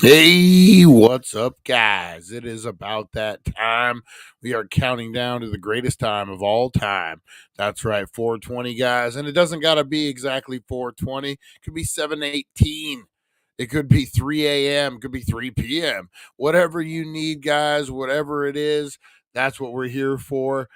Hey, what's up, guys? It is about that time. We are counting down to the greatest time of all time. That's right, 420, guys. And it doesn't got to be exactly 420. It could be 718. It could be 3 a.m. It could be 3 p.m. Whatever you need, guys, whatever it is, that's what we're here for.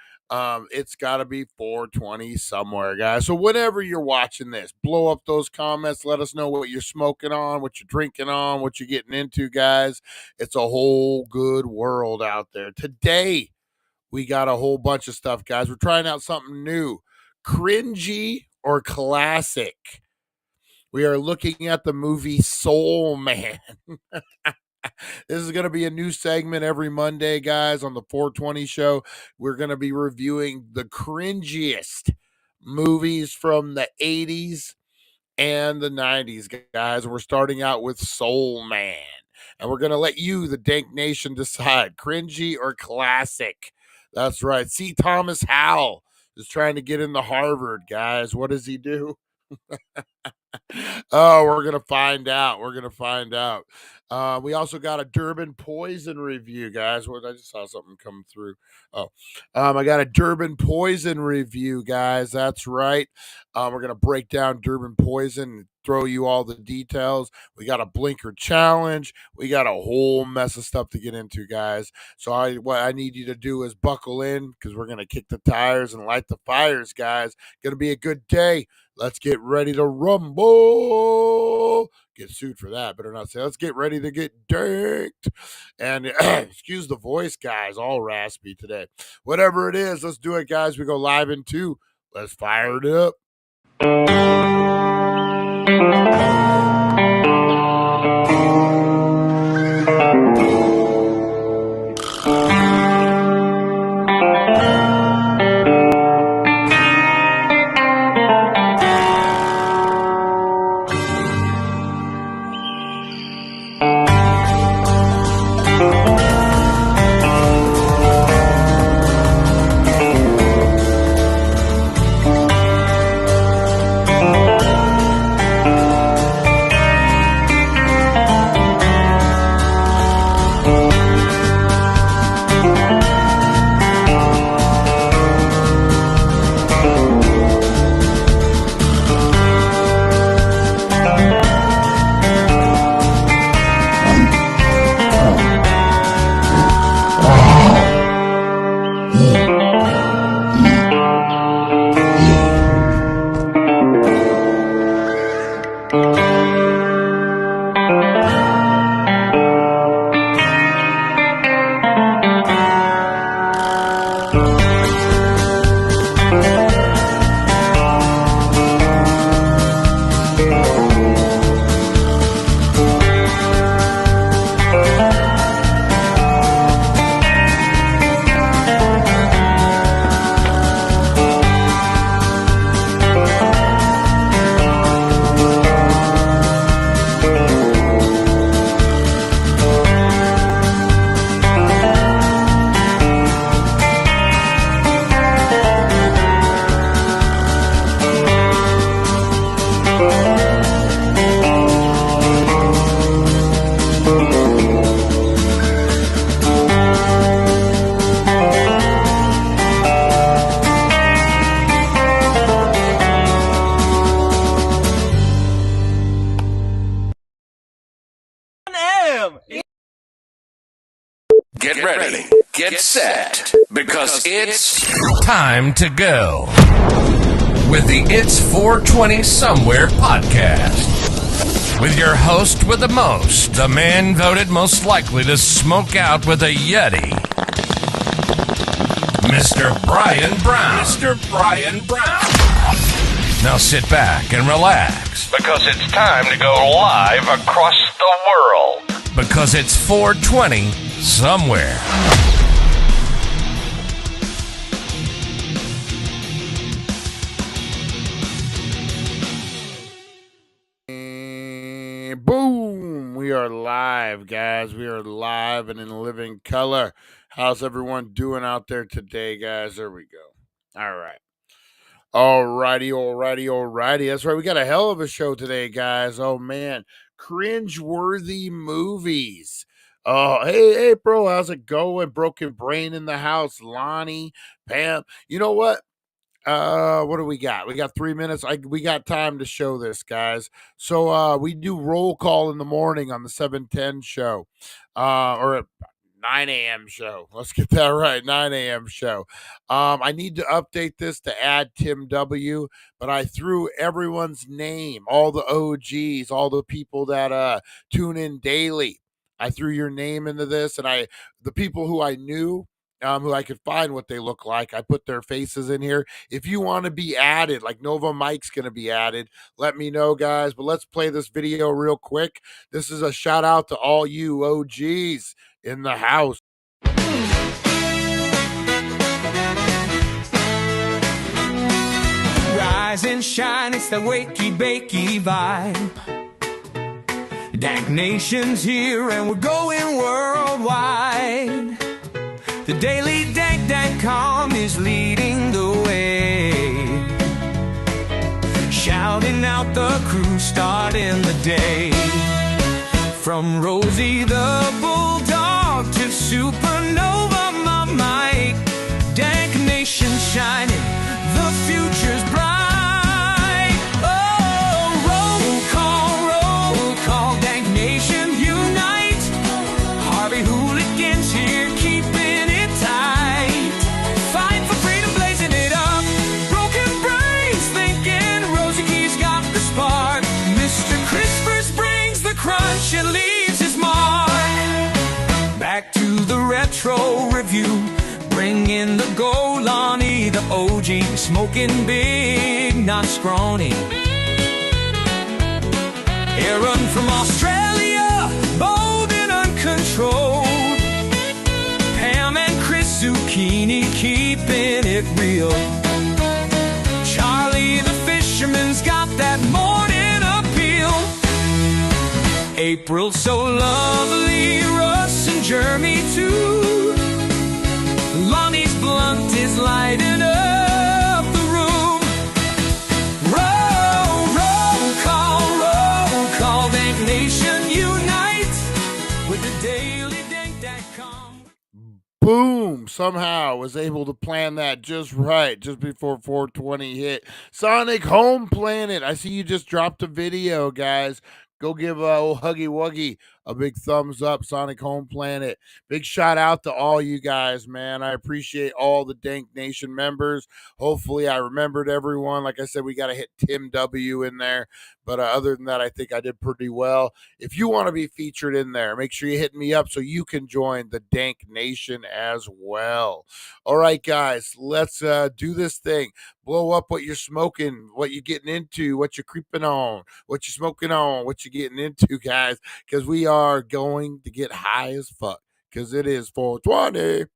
It's got to be 420 somewhere, guys. So whenever you're watching this, blow up those comments. Let us know what you're smoking on, what you're drinking on, what you're getting into, guys. It's a whole good world out there. Today, we got a whole bunch of stuff, guys. We're trying out something new, cringy or classic. We are looking at the movie Soul Man. This is going to be a new segment every Monday, guys, on the 420 show. We're going to be reviewing the cringiest movies from the 80s and the 90s, guys. We're starting out with Soul Man. And we're going to let you, the Dank Nation, decide cringy or classic. That's right. C. Thomas Howell is trying to get into Harvard, guys. What does he do? Oh, we're gonna find out. We're gonna find out. We also got a Durban Poison review, guys. What I just saw something come through. Oh, I got a Durban Poison review, guys. That's right. We're gonna break down Durban Poison and throw you all the details. We got a blinker challenge. We got a whole mess of stuff to get into, guys. So what I need you to do is buckle in because we're gonna kick the tires and light the fires, guys. Gonna be a good day. Let's get ready to rumble. Get sued for that. Better not say, let's get ready to get dinked. And excuse the voice, guys, all raspy today. Whatever it is, let's do it, guys. We go live in 2. Let's fire it up. Get ready, get set, because it's time to go with the It's 420 Somewhere podcast. With your host with the most, the man voted most likely to smoke out with a Yeti, Mr. Brian Brown. Mr. Brian Brown. Now sit back and relax, because it's time to go live across the world. Because it's 420 Somewhere. And boom! We are live, guys. We are live and in living color. How's everyone doing out there today, guys? There we go. All right. Alrighty. That's right. We got a hell of a show today, guys. Oh, man. cringe-worthy movies. Oh, hey, bro, how's it going? Broken Brain in the house, Lonnie, Pam. You know what? What do we got? We got 3 minutes. We got time to show this, guys. So we do roll call in the morning on the 7:10 show. Or 9 a.m. show. Let's get that right. 9 a.m. show. I need to update this to add Tim W, but I threw everyone's name, all the OGs, all the people that tune in daily. I threw your name into this, and the people who I knew, who I could find what they look like, I put their faces in here. If you want to be added, like Nova Mike's going to be added, let me know, guys. But let's play this video real quick. This is a shout out to all you OGs in the house. Rise and shine, it's the wakey bakey vibe. Dank Nation's here and we're going worldwide. The daily dank.com is leading the way, shouting out the crew, starting the day. From Rosie the Bulldog to Supernova, my Mike. Dank Nation shining, the future's bright. Oh, roll call, Dank Nation unite. Harvey Hooligans here, keeping it tight. Fight for freedom, blazing it up. Broken brains thinking Rosie Key's got the spark. Mr. Crispers brings the crunch and leaves his mark. Back to the retro review, bring in the Golani, the OG, smoking big, not scrawny. Aaron from Australia, bold and uncontrolled. Pam and Chris Zucchini, keeping it real. Charlie the fisherman's got that morning appeal. April so lovely, Russ and Jeremy too. Lonnie's blunt is lighting up the room. Roll call, Dank Nation unite with the daily dank.com. Boom, somehow was able to plan that just right, just before 420 hit. Sonic Home Planet, I see you just dropped a video, guys. Go give old Huggy Wuggy a big thumbs up, Sonic Home Planet. Big shout out to all you guys, man. I appreciate all the Dank Nation members. Hopefully I remembered everyone. Like I said, we got to hit Tim W in there. But other than that, I think I did pretty well. If you want to be featured in there, make sure you hit me up so you can join the Dank Nation as well. All right, guys, let's do this thing. Blow up what you're smoking, what you're getting into, what you're creeping on, what you're smoking on, what you're getting into, guys, because we are going to get high as fuck, because it is 420.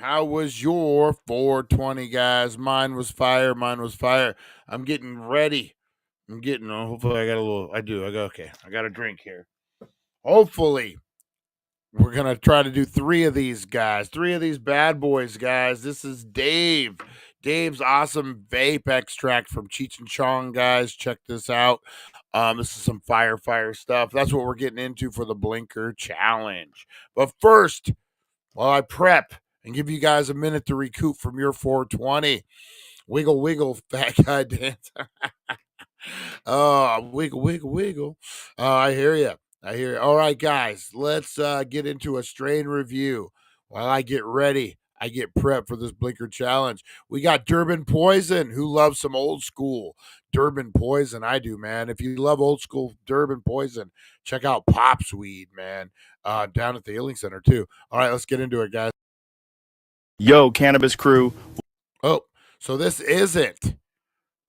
How was your 420, guys? Mine was fire. I'm getting ready. Hopefully I got a little, okay. I got a drink here. Hopefully we're going to try to do 3 of these guys, 3 of these bad boys, guys. This is Dave. Dave's awesome vape extract from Cheech and Chong, guys. Check this out. This is some fire stuff. That's what we're getting into for the Blinker Challenge. But first, while I prep and give you guys a minute to recoup from your 420, wiggle, fat guy dance. Wiggle. I hear you. All right, guys, let's get into a strain review. While I get ready, I get prepped for this Blinker Challenge. We got Durban Poison, who loves some old school Durban Poison. I do, man. If you love old school Durban Poison, check out Pops Weed, man, down at the Healing Center, too. All right, let's get into it, guys. Yo, cannabis crew. Oh, so this isn't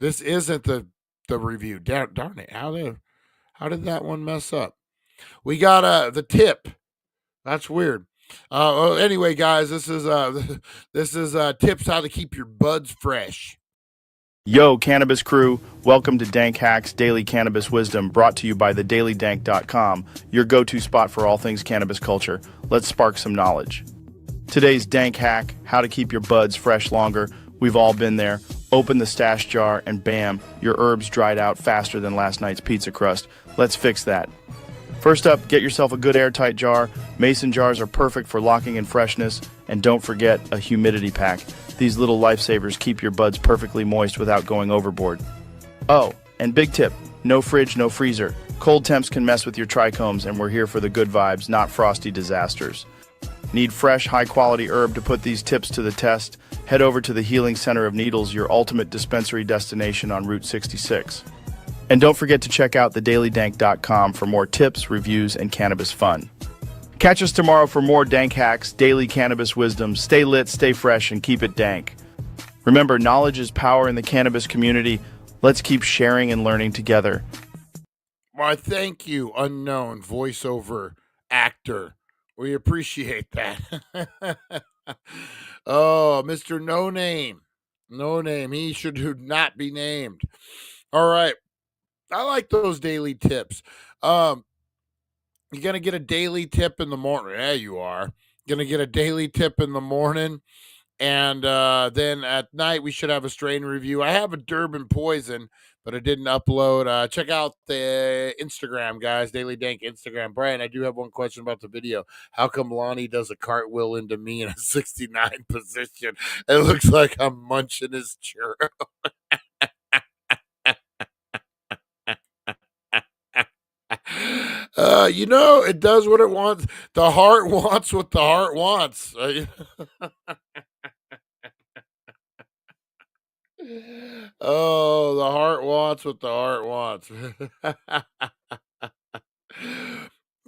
the review. Darn it. How did that one mess up? We got the tip. That's weird. Anyway, guys, this is tips how to keep your buds fresh. Yo, cannabis crew. Welcome to Dank Hacks Daily Cannabis Wisdom, brought to you by thedailydank.com, your go-to spot for all things cannabis culture. Let's spark some knowledge. Today's Dank Hack, how to keep your buds fresh longer. We've all been there. Open the stash jar and bam, your herbs dried out faster than last night's pizza crust. Let's fix that. First up, get yourself a good airtight jar. Mason jars are perfect for locking in freshness. And don't forget a humidity pack. These little lifesavers keep your buds perfectly moist without going overboard. Oh, and big tip, no fridge, no freezer. Cold temps can mess with your trichomes, and we're here for the good vibes, not frosty disasters. Need fresh, high-quality herb to put these tips to the test? Head over to the Healing Center of Needles, your ultimate dispensary destination on Route 66. And don't forget to check out thedailydank.com for more tips, reviews, and cannabis fun. Catch us tomorrow for more Dank Hacks, daily cannabis wisdom. Stay lit, stay fresh, and keep it dank. Remember, knowledge is power in the cannabis community. Let's keep sharing and learning together. Why, thank you, unknown voiceover actor. We appreciate that. Oh, Mr. No Name. No Name. He should not be named. All right. I like those daily tips. You're going to get a daily tip in the morning. Yeah, you are. Going to get a daily tip in the morning. And then at night, we should have a strain review. I have a Durban Poison, but I didn't upload. Check out the Instagram, guys. Daily Dank Instagram. Brian, I do have one question about the video. How come Lonnie does a cartwheel into me in a 69 position? It looks like I'm munching his churro. It does what it wants. The heart wants what the heart wants. Oh, the heart wants what the heart wants.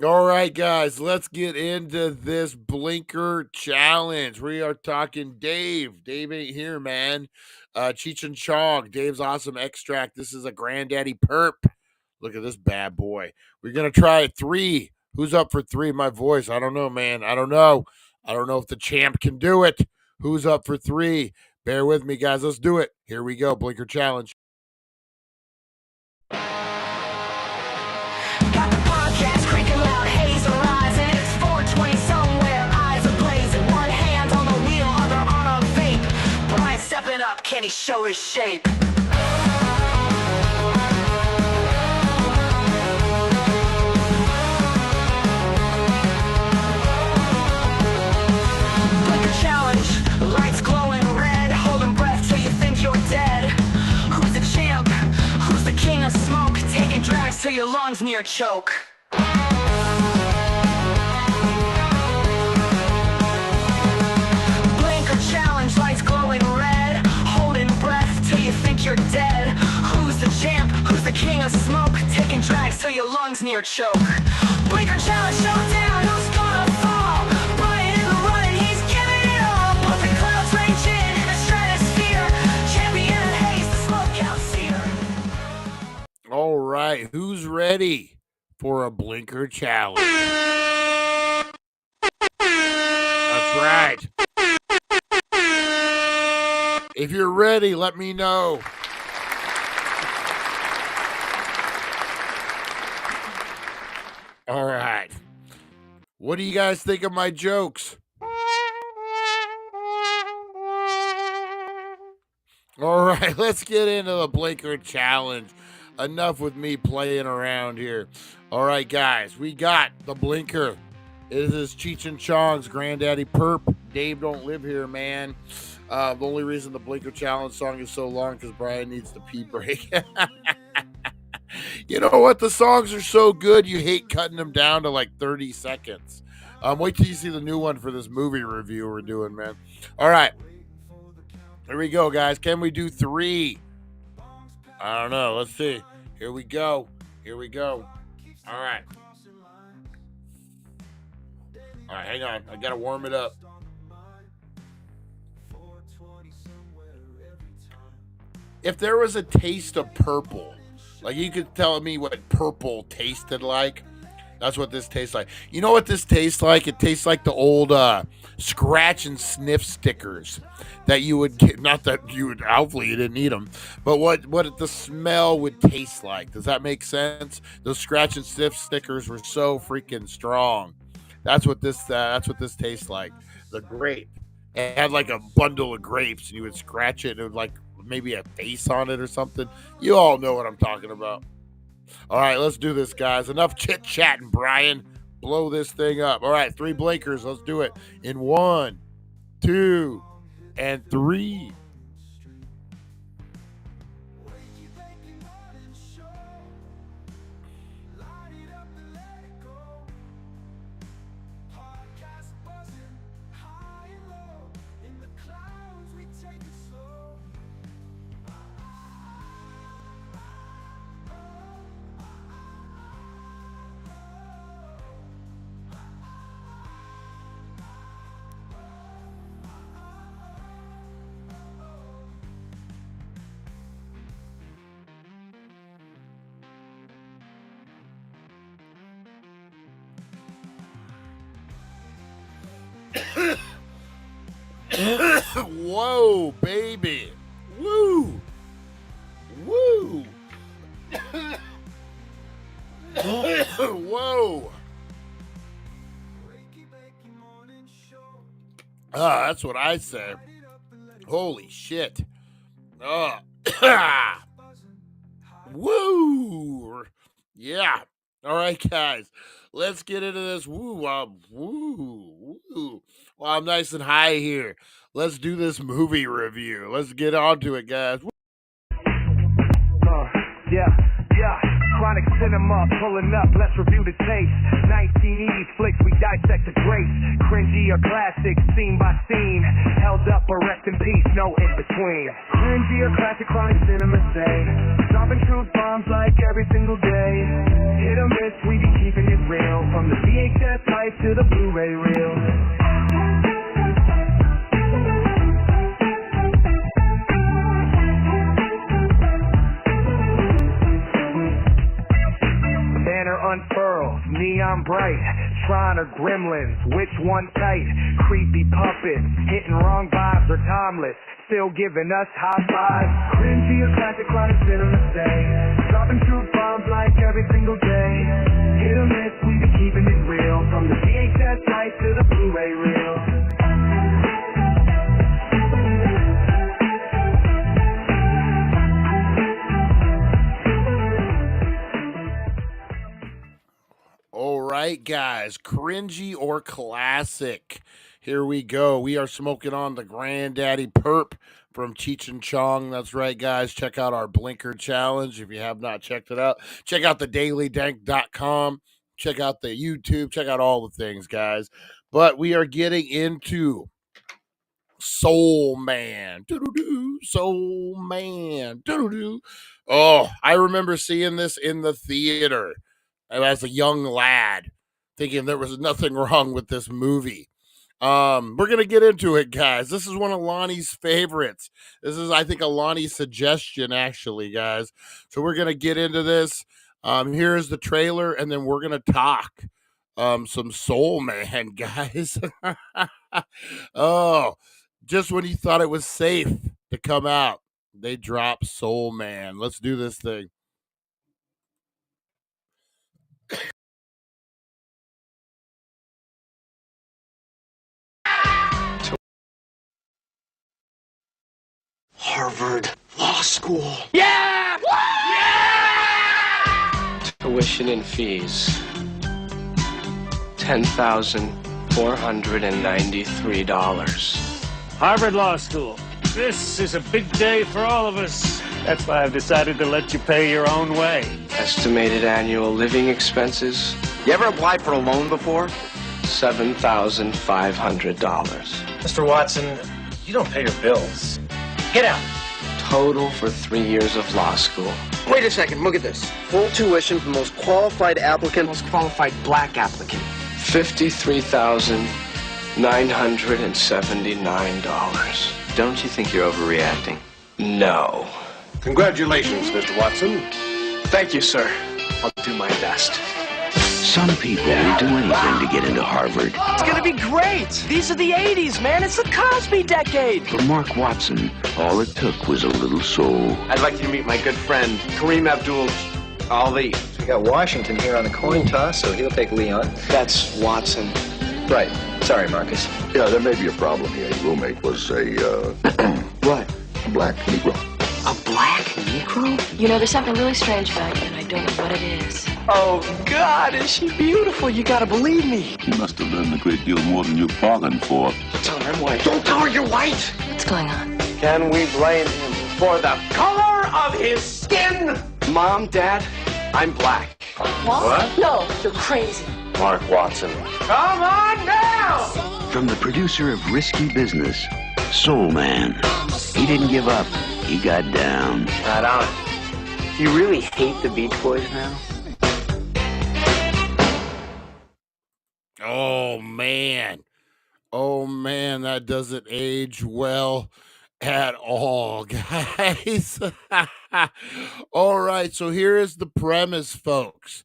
All right, guys, let's get into this Blinker Challenge. We are talking Dave. Dave ain't here, man. Cheech and Chong, Dave's awesome extract. This is a granddaddy perp. Look at this bad boy. We're going to try 3. Who's up for 3? My voice. I don't know, man. I don't know if the champ can do it. Who's up for 3? Bear with me, guys. Let's do it. Here we go. Blinker Challenge. Got the podcast cranking loud, haze arising. It's 420 somewhere, eyes are blazing. One hand on the wheel, other on a vape. Brian stepping up, can he show his shape? Blinker challenge, lights glowing red, holding breath till you think you're dead. Who's the champ? Who's the king of smoke? Taking drags till your lungs near choke. Blinker challenge, lights glowing red, holding breath till you think you're dead. Who's the champ? Who's the king of smoke? Taking drags till your lungs near choke. Blinker challenge showdown, who's gonna fall? Brian in the running, he's giving it all. Puffin' clouds raging in the stratosphere. Champion and haze, the smoke out seer. All right, who's ready for a Blinker Challenge? That's right. If you're ready, let me know. All right. What do you guys think of my jokes? All right, let's get into the Blinker Challenge. Enough with me playing around here. All right, guys, we got the blinker. It is Cheech and Chong's Granddaddy Perp. Dave don't live here, man. The only reason the Blinker Challenge song is so long because Brian needs the pee break. You know what? The songs are so good, you hate cutting them down to like 30 seconds. Wait till you see the new one for this movie review we're doing, man. All right. Here we go, guys. Can we do 3? I don't know. Let's see. Here we go. Here we go. All right. All right, hang on. I got to warm it up. If there was a taste of purple, like you could tell me what purple tasted like, that's what this tastes like. You know what this tastes like? It tastes like the old scratch and sniff stickers that you would get. Not that you would, hopefully you didn't eat them, but what the smell would taste like. Does that make sense? Those scratch and sniff stickers were so freaking strong. That's what this tastes like. The grape. It had like a bundle of grapes, and you would scratch it, and it would like maybe a face on it or something. You all know what I'm talking about. All right, let's do this, guys. Enough chit-chatting, Brian. Blow this thing up. All right, 3 blinkers. Let's do it in 1, 2, and 3. Whoa, baby. Woo. Woo. Whoa. That's what I say. Holy shit. Woo. Yeah. All right, guys. Let's get into this. Woo. Woo. Well, I'm nice and high here. Let's do this movie review. Let's get on to it, guys. Yeah. Chronic cinema, pulling up, let's review the taste. 1980s flicks, we dissect the grace. Cringy or classic, scene by scene. Held up or rest in peace, no in between. Cringy or classic, chronic cinema say. Dropping truth bombs like every single day. Hit or miss, we be keeping it real. From the VHS type to the Blu-ray reel. Unfurls, neon bright, Tron or Gremlins, which one tight? Creepy puppets, hitting wrong vibes or timeless, still giving us high fives. Cringy or classic, chronic cinema say, dropping truth bombs like every single day. Hit or miss, we be keeping it real, from the VHS type to the Blu-ray reel. All right, guys, cringy or classic. Here we go. We are smoking on the Granddaddy Perp from Cheech and Chong. That's right, guys. Check out our Blinker Challenge if you have not checked it out. Check out the dailydank.com. Check out the YouTube. Check out all the things, guys. But we are getting into Soul Man. Doo-doo-doo. Soul Man. Doo-doo-doo. Oh, I remember seeing this in the theater as a young lad, thinking there was nothing wrong with this movie. We're gonna get into it, guys. This is one of Lonnie's favorites. This is, I think, a Lonnie suggestion, actually, guys. So we're gonna get into this. Here's the trailer, and then we're gonna talk some Soul Man, guys. Oh, just when you thought it was safe to come out, they drop Soul Man. Let's do this thing. Harvard Law School. Yeah! Yeah! Tuition and fees, $10,493. Harvard Law School. This is a big day for all of us. That's why I've decided to let you pay your own way. Estimated annual living expenses, You ever applied for a loan before? $7,500. Mr. Watson, you don't pay your bills. Get out. Total for 3 years of law school. Wait a second, look at this. Full tuition for the most qualified applicant, most qualified black applicant. $53,979. Don't you think you're overreacting? No. Congratulations, Mr. Watson. Thank you, sir. I'll do my best. Some people will do anything to get into Harvard. It's gonna be great! These are the 80s, man! It's the Cosby decade! For Mark Watson, all it took was a little soul. I'd like you to meet my good friend, Kareem Abdul-Ali. We got Washington here on the coin toss, so he'll take Leon. That's Watson. Right. Sorry, Marcus. Yeah, there may be a problem here. Your roommate was a, What? a black Negro. A black Negro? You know, there's something really strange about you, and I don't know what it is. Oh, God, is she beautiful? You gotta believe me. He must have learned a great deal more than you bargained for. Tell her I'm white. Don't tell her you're white! What's going on? Can we blame him for the color of his skin? Mom, Dad, I'm black. What? No, you're crazy. Mark Watson. Come on now! From the producer of Risky Business, Soul Man. He didn't give up. He got down. Right on. Do you really hate the Beach Boys now? Oh man, that doesn't age well at all, guys. All right, so here is the premise, folks.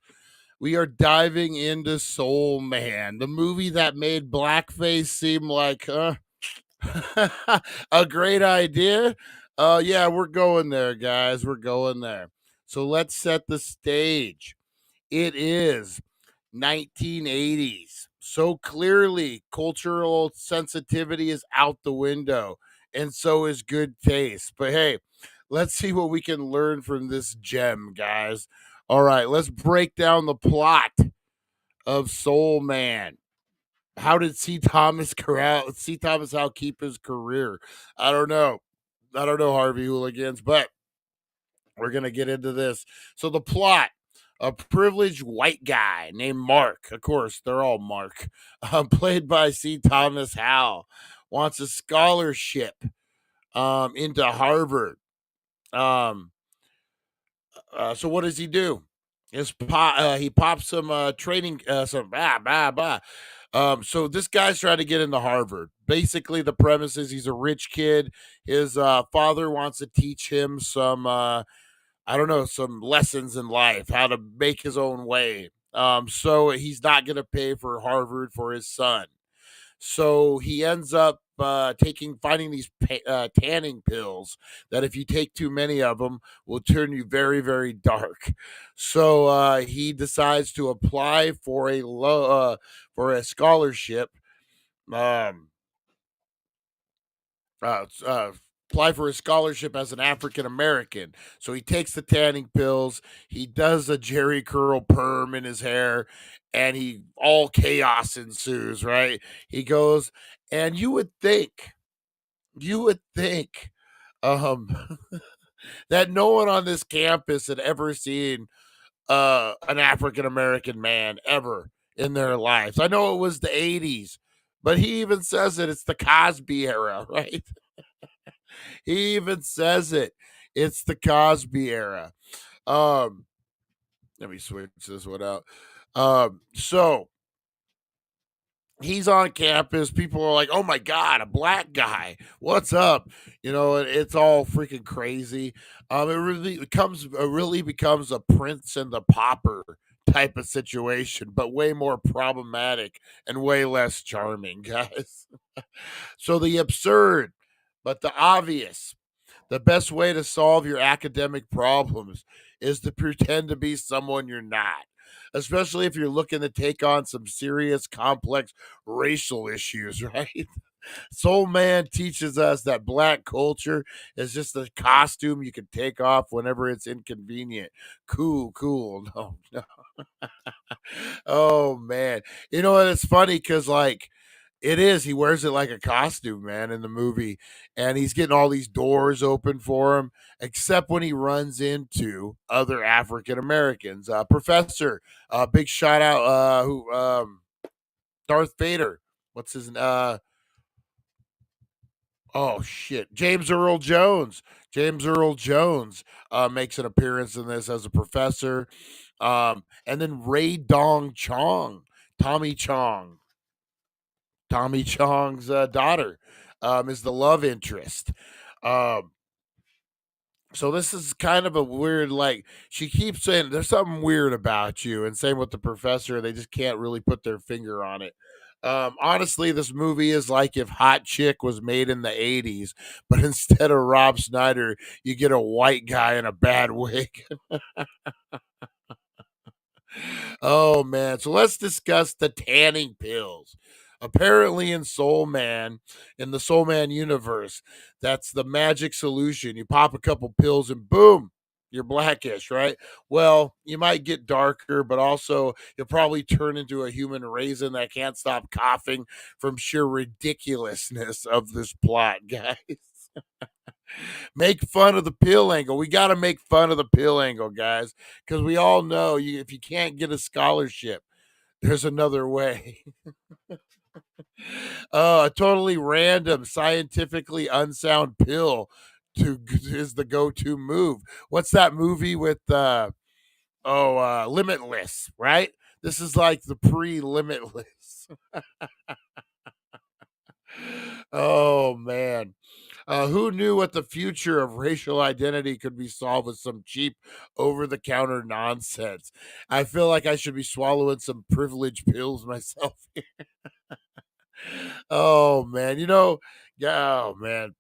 We are diving into Soul Man, the movie that made blackface seem like a great idea. Yeah, we're going there, guys. We're going there. So let's set the stage. It is 1980s. So clearly, cultural sensitivity is out the window, and so is good taste. But hey, let's see what we can learn from this gem, guys. All right, let's break down the plot of Soul Man. How did C. Thomas Howell keep his career? I don't know, Harvey Hooligans, but we're gonna get into this. So the plot: a privileged white guy named Mark, of course, they're all Mark, played by C. Thomas Howell, wants a scholarship into Harvard. So what does he do? He pops some training, so this guy's trying to get into Harvard. Basically, the premise is he's a rich kid. His father wants to teach him some, some lessons in life, how to make his own way. So he's not going to pay for Harvard for his son. So he ends up finding these tanning pills that if you take too many of them will turn you very, very dark. So he decides to apply for a scholarship. Apply for a scholarship as an African American. So he takes the tanning pills. He does a Jerry curl perm in his hair, and all chaos ensues. Right? He goes, and you would think, that no one on this campus had ever seen an African American man ever in their lives. I know it was the 80s, but he even says it. It's the Cosby era, right? He even says it. It's the Cosby era. Let me switch this one out. So he's on campus. People are like, "Oh my God, a black guy! What's up?" It's all freaking crazy. It really becomes a Prince and the Pauper type of situation, but way more problematic and way less charming, guys. So the absurd, but the obvious. The best way to solve your academic problems is to pretend to be someone you're not, especially if you're looking to take on some serious, complex racial issues, right? Soul Man teaches us that black culture is just a costume you can take off whenever it's inconvenient. Cool, cool. No, no. Oh man. You know what? It's funny because like it is. He wears it like a costume, man, in the movie, and he's getting all these doors open for him, except when he runs into other African Americans. Professor, big shout out, who Darth Vader. What's his? Oh shit, James Earl Jones. James Earl Jones makes an appearance in this as a professor, and then Ray Dong Chong, Tommy Chong, Tommy Chong's daughter, is the love interest. Um, so this is kind of a weird, like she keeps saying there's something weird about you, and same with the professor. They just can't really put their finger on it. Honestly, this movie is like if Hot Chick was made in the '80s, but instead of Rob Snyder, you get a white guy in a bad wig. Oh man, so let's discuss the tanning pills. Apparently in the Soul Man universe, that's the magic solution. You pop a couple pills and boom, you're blackish, right? Well, you might get darker, but also you'll probably turn into a human raisin that can't stop coughing from sheer ridiculousness of this plot, guys. Make fun of the pill angle. We got to make fun of the pill angle, guys, because we all know if you can't get a scholarship, there's another way. A totally random, scientifically unsound pill is the go-to move. What's that movie with Limitless, right? This is like the pre-Limitless. Oh man. Who knew what the future of racial identity could be solved with some cheap over the counter nonsense? I feel like I should be swallowing some privilege pills myself. Oh man, yeah, oh man.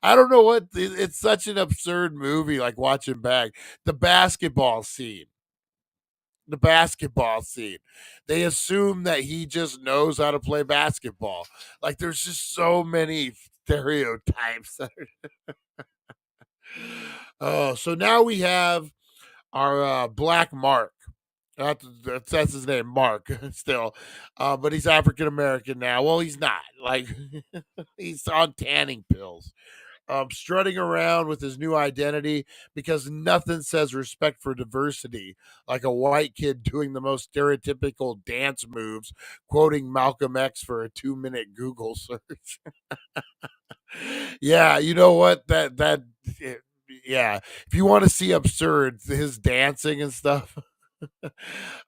I don't know it's such an absurd movie, like watching back. The basketball scene. The basketball scene. They assume that he just knows how to play basketball. Like there's just so many stereotypes. Oh, so now we have our Black Mark. That's his name, Mark, still. But he's African American now. Well, he's not. Like he's on tanning pills. Strutting around with his new identity because nothing says respect for diversity like a white kid doing the most stereotypical dance moves, quoting Malcolm X for a 2-minute Google search. Yeah, you know what? Yeah. If you want to see absurd, his dancing and stuff.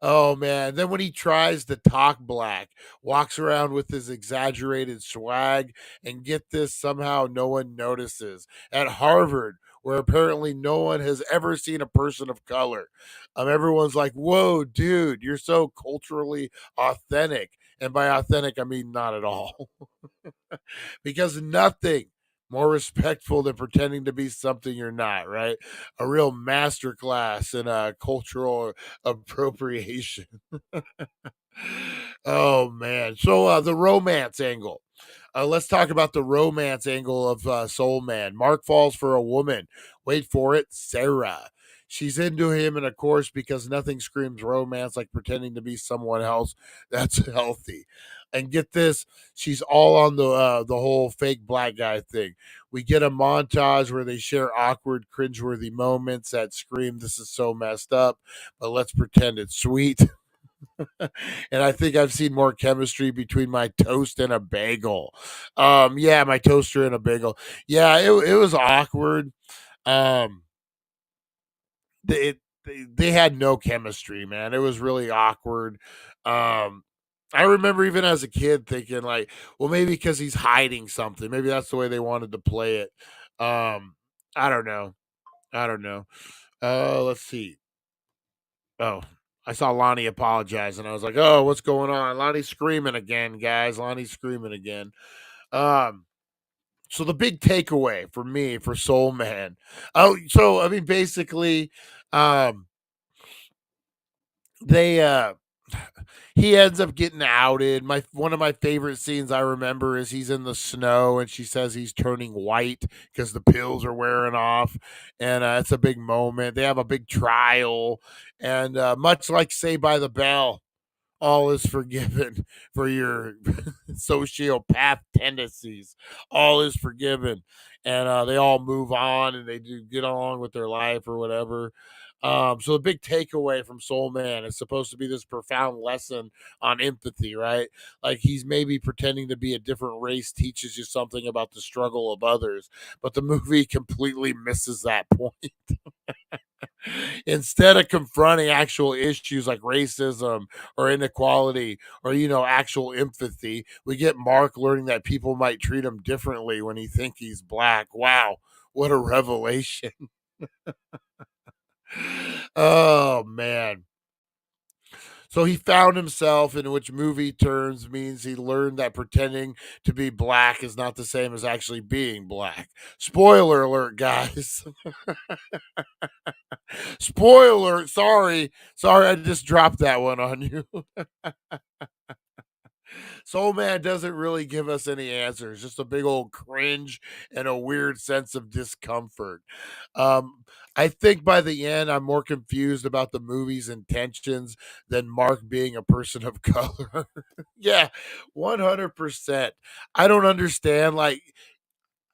Oh man. Then when he tries to talk black, walks around with his exaggerated swag, and get this, somehow no one notices. At Harvard, where apparently no one has ever seen a person of color. Everyone's like, whoa, dude, you're so culturally authentic. And by authentic, I mean not at all. Because nothing more respectful than pretending to be something you're not, right? A real masterclass in cultural appropriation. Oh man. So the romance angle. Let's talk about the romance angle of Soul Man. Mark falls for a woman. Wait for it, Sarah. She's into him, and of course, because nothing screams romance like pretending to be someone else that's healthy. And get this, she's all on the whole fake black guy thing. We get a montage where they share awkward, cringeworthy moments that scream, "This is so messed up," but let's pretend it's sweet. And I think I've seen more chemistry between my toast and a bagel. Yeah, my toaster and a bagel. Yeah, it was awkward. Um, they had no chemistry, man. It was really awkward. Um, I remember even as a kid thinking like, well, maybe because he's hiding something. Maybe that's the way they wanted to play it. I don't know. I don't know. Let's see. Oh, I saw Lonnie apologize, and I was like, "Oh, what's going on?" Lonnie's screaming again, guys. Lonnie's screaming again. Um, so the big takeaway for me for Soul Man. Oh, so I mean, basically, um, they he ends up getting outed. One of my favorite scenes I remember is he's in the snow and she says he's turning white because the pills are wearing off, and it's a big moment. They have a big trial, and much like Say by the Bell, all is forgiven for your sociopath tendencies. All is forgiven, and they all move on and they do get along with their life or whatever. So the big takeaway from Soul Man is supposed to be this profound lesson on empathy, right? Like he's maybe pretending to be a different race teaches you something about the struggle of others, but the movie completely misses that point. Instead of confronting actual issues like racism or inequality or actual empathy, we get Mark learning that people might treat him differently when he think he's black. Wow, what a revelation. Oh man. So he found himself in which movie turns means he learned that pretending to be black is not the same as actually being black. Spoiler alert, guys. Spoiler, sorry, I just dropped that one on you. Soul Man doesn't really give us any answers, just a big old cringe and a weird sense of discomfort. Um, I think by the end, I'm more confused about the movie's intentions than Mark being a person of color. Yeah, 100%. I don't understand. Like,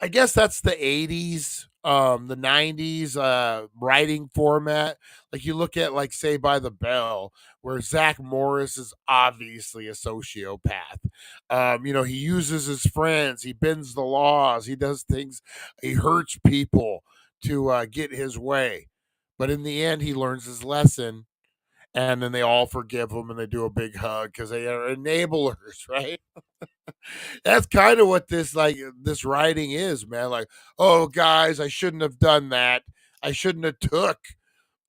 I guess that's the 80s, the 90s writing format. Like you look at like Say by the Bell, where Zach Morris is obviously a sociopath. He uses his friends, he bends the laws, he does things, he hurts people to get his way. But in the end, he learns his lesson, and then they all forgive him and they do a big hug because they are enablers, right? That's kind of what this writing is, man. Like, oh guys, I shouldn't have done that. I shouldn't have took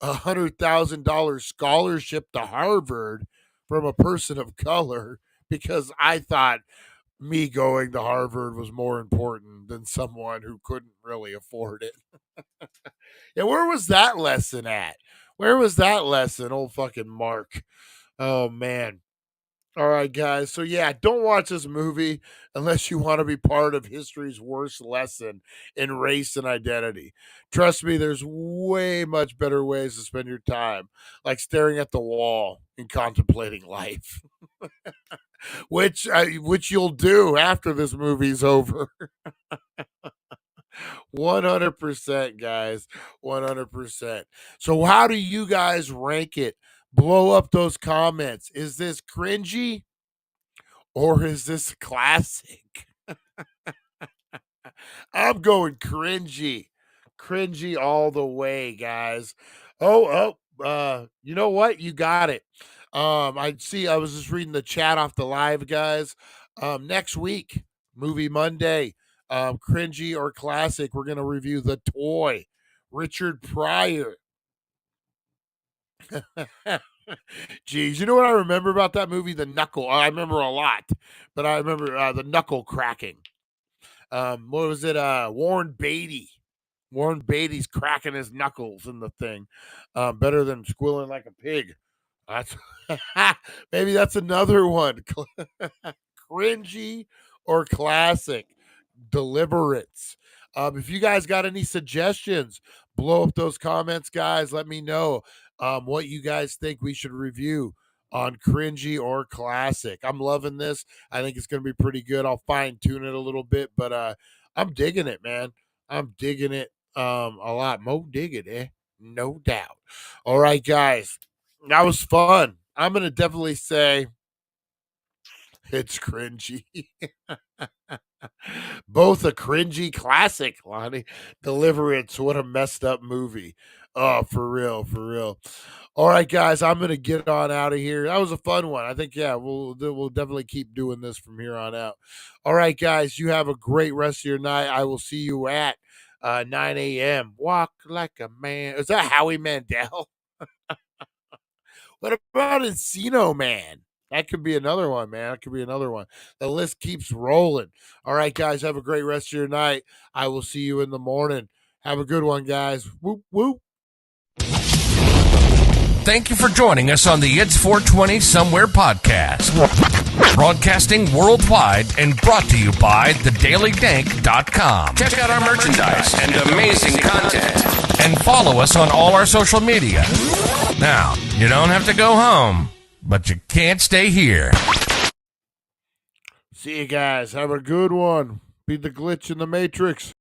$100,000 scholarship to Harvard from a person of color because I thought me going to Harvard was more important than someone who couldn't really afford it. Yeah, where was that lesson at? Where was that lesson, old fucking Mark? Oh man. All right, guys. So yeah, don't watch this movie unless you want to be part of history's worst lesson in race and identity. Trust me, there's way much better ways to spend your time, like staring at the wall and contemplating life, which you'll do after this movie's over. 100%, guys. 100%. So how do you guys rank it? Blow up those comments. Is this cringy? Or is this classic? I'm going cringy. Cringy all the way, guys. You know what? You got it. I was just reading the chat off the live, guys. Next week, movie Monday, cringy or classic, we're gonna review The Toy, Richard Pryor. Geez, you know what I remember about that movie? The knuckle. I remember a lot, but I remember the knuckle cracking. What was it? Warren Beatty. Warren Beatty's cracking his knuckles in the thing. Better than squealing like a pig. That's maybe that's another one. Cringy or classic. Deliverance. If you guys got any suggestions, blow up those comments, guys. Let me know what you guys think we should review on cringy or classic. I'm loving this. I think it's going to be pretty good. I'll fine tune it a little bit, but I'm digging it, man. I'm digging it a lot. Mo digging it, no doubt. All right, guys, that was fun. I'm going to definitely say it's cringy. Both a cringy classic, Lonnie. Deliverance, what a messed up movie. Oh, for real, for real. All right, guys, I'm gonna get on out of here. That was a fun one. I think, yeah, we'll definitely keep doing this from here on out. All right, guys, you have a great rest of your night. I will see you at 9 a.m. Walk like a man. Is that Howie Mandel? What about Encino Man? That could be another one, man. That could be another one. The list keeps rolling. All right, guys, have a great rest of your night. I will see you in the morning. Have a good one, guys. Whoop, whoop. thank you for joining us on the It's 420 Somewhere podcast. Broadcasting worldwide and brought to you by thedailydank.com. Check out our merchandise and amazing content. And follow us on all our social media. Now, you don't have to go home, but you can't stay here. See you guys. Have a good one. Be the glitch in the Matrix.